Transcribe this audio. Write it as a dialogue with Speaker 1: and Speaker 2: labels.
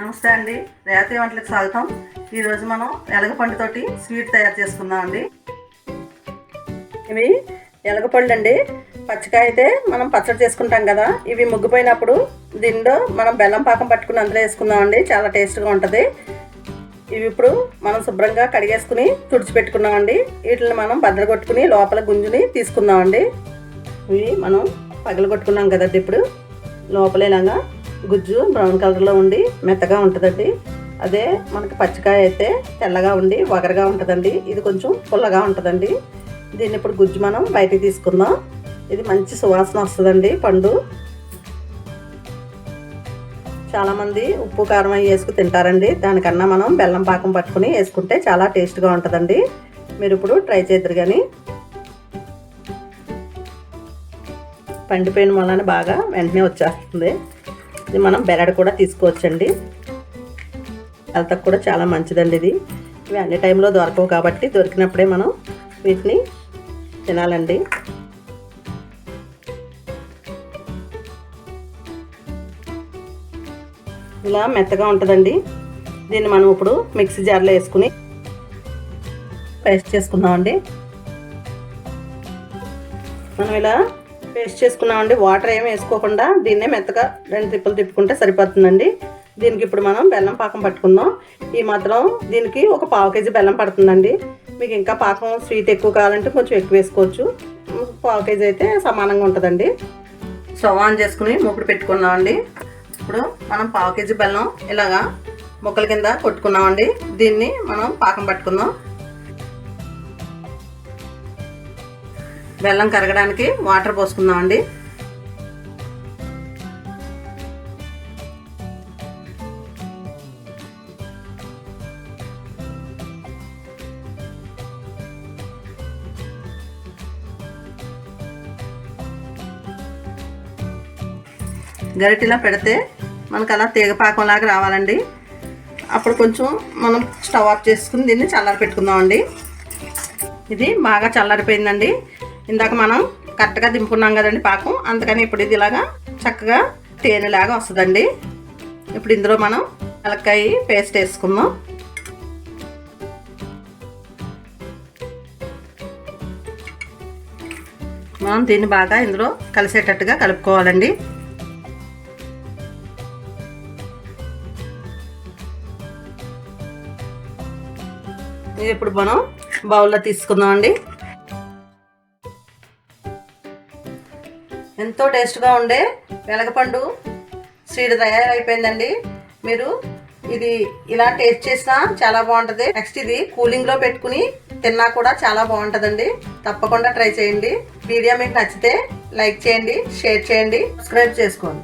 Speaker 1: నమస్తే అండి, రేవతి వంటలకు స్వాగతం. ఈరోజు మనం ఎలగపండుతోటి స్వీట్ తయారు చేసుకుందాం అండి. ఇవి ఎలగపండు అండి. పచ్చికాయ అయితే మనం పచ్చడి చేసుకుంటాం కదా, ఇవి ముగ్గిపోయినప్పుడు దీనిలో మనం బెల్లం పాకం పట్టుకుని అందులో వేసుకుందాం అండి. చాలా టేస్ట్గా ఉంటుంది. ఇవి ఇప్పుడు మనం శుభ్రంగా కడిగేసుకుని తుడిచిపెట్టుకున్నామండి. వీటిని మనం బద్దలు లోపల గుంజుని తీసుకుందామండి. ఇవి మనం పగలగొట్టుకున్నాం కదండి. ఇప్పుడు లోపల ఇలాగా గుజ్జు బ్రౌన్ కలర్లో ఉండి మెత్తగా ఉంటుందండి. అదే మనకి పచ్చికాయ అయితే తెల్లగా ఉండి వగరగా ఉంటుందండి. ఇది కొంచెం పుల్లగా ఉంటుందండి. దీన్ని ఇప్పుడు గుజ్జు మనం బయటికి తీసుకుందాం. ఇది మంచి సువాసన వస్తుందండి పండు. చాలామంది ఉప్పు కారం అవి వేసుకు తింటారండి. దానికన్నా మనం బెల్లం పాకం పట్టుకుని వేసుకుంటే చాలా టేస్ట్గా ఉంటుందండి. మీరు ఇప్పుడు ట్రై చేద్దరు. కానీ పండిపోయిన వలన బాగా వెంటనే వచ్చేస్తుంది. ఇది మనం బెరడు కూడా తీసుకోవచ్చండి. హెల్త్కి కూడా చాలా మంచిదండి. ఇవి అన్ని టైంలో దొరకవు కాబట్టి దొరికినప్పుడే మనం వీటిని తినాలండి. ఇలా మెత్తగా ఉంటుందండి. దీన్ని మనం ఇప్పుడు మిక్సీ జార్లో వేసుకుని పేస్ట్ చేసుకుందామండి. మనం ఇలా పేస్ట్ చేసుకున్నామండి. వాటర్ ఏమి వేసుకోకుండా దీన్నే మెత్తగా 2 తిప్పులు తిప్పుకుంటే సరిపోతుందండి. దీనికి ఇప్పుడు మనం బెల్లం పాకం పట్టుకుందాం. ఈ మాత్రం దీనికి ఒక 1/2 కేజీ బెల్లం పడుతుందండి. మీకు ఇంకా పాకం స్వీట్ ఎక్కువ కావాలంటే కొంచెం ఎక్కువ వేసుకోవచ్చు. 1/2 కేజీ అయితే సమానంగా ఉంటుందండి. స్టవ్ ఆన్ చేసుకుని మూకుడు పెట్టుకున్నామండి. ఇప్పుడు మనం 1/2 కేజీ బెల్లం ఇలాగా ముక్కల కింద కొట్టుకున్నామండి. దీన్ని మనం పాకం పట్టుకుందాం. బెల్లం కరగడానికి వాటర్ పోసుకుందామండి. గరిటెలా పెడితే మనకు అలా తీగపాకంలాగా రావాలండి. అప్పుడు కొంచెం మనం స్టవ్ ఆఫ్ చేసుకుని దీన్ని చల్లారి పెట్టుకుందామండి. ఇది బాగా చల్లారిపోయిందండి. ఇందాక మనం కరెక్ట్గా దింపుకున్నాం కదండి పాకం, అందుకని ఇప్పుడు ఇది ఇలాగా చక్కగా తేనెలాగా వస్తుందండి. ఇప్పుడు ఇందులో మనం వెలక్కాయ పేస్ట్ వేసుకుందాం. మనం దీన్ని బాగా ఇందులో కలిసేటట్టుగా కలుపుకోవాలండి. ఇది ఇప్పుడు మనం బౌల్లో తీసుకుందామండి. ఎంతో టేస్ట్గా ఉండే వెలగపండు స్వీట్ తయారైపోయిందండి. మీరు ఇది ఇలా టేస్ట్ చేసినా చాలా బాగుంటుంది. నెక్స్ట్ ఇది కూలింగ్లో పెట్టుకుని తిన్నా కూడా చాలా బాగుంటుందండి. తప్పకుండా ట్రై చేయండి. వీడియో మీకు నచ్చితే లైక్ చేయండి, షేర్ చేయండి, సబ్స్క్రైబ్ చేసుకోండి.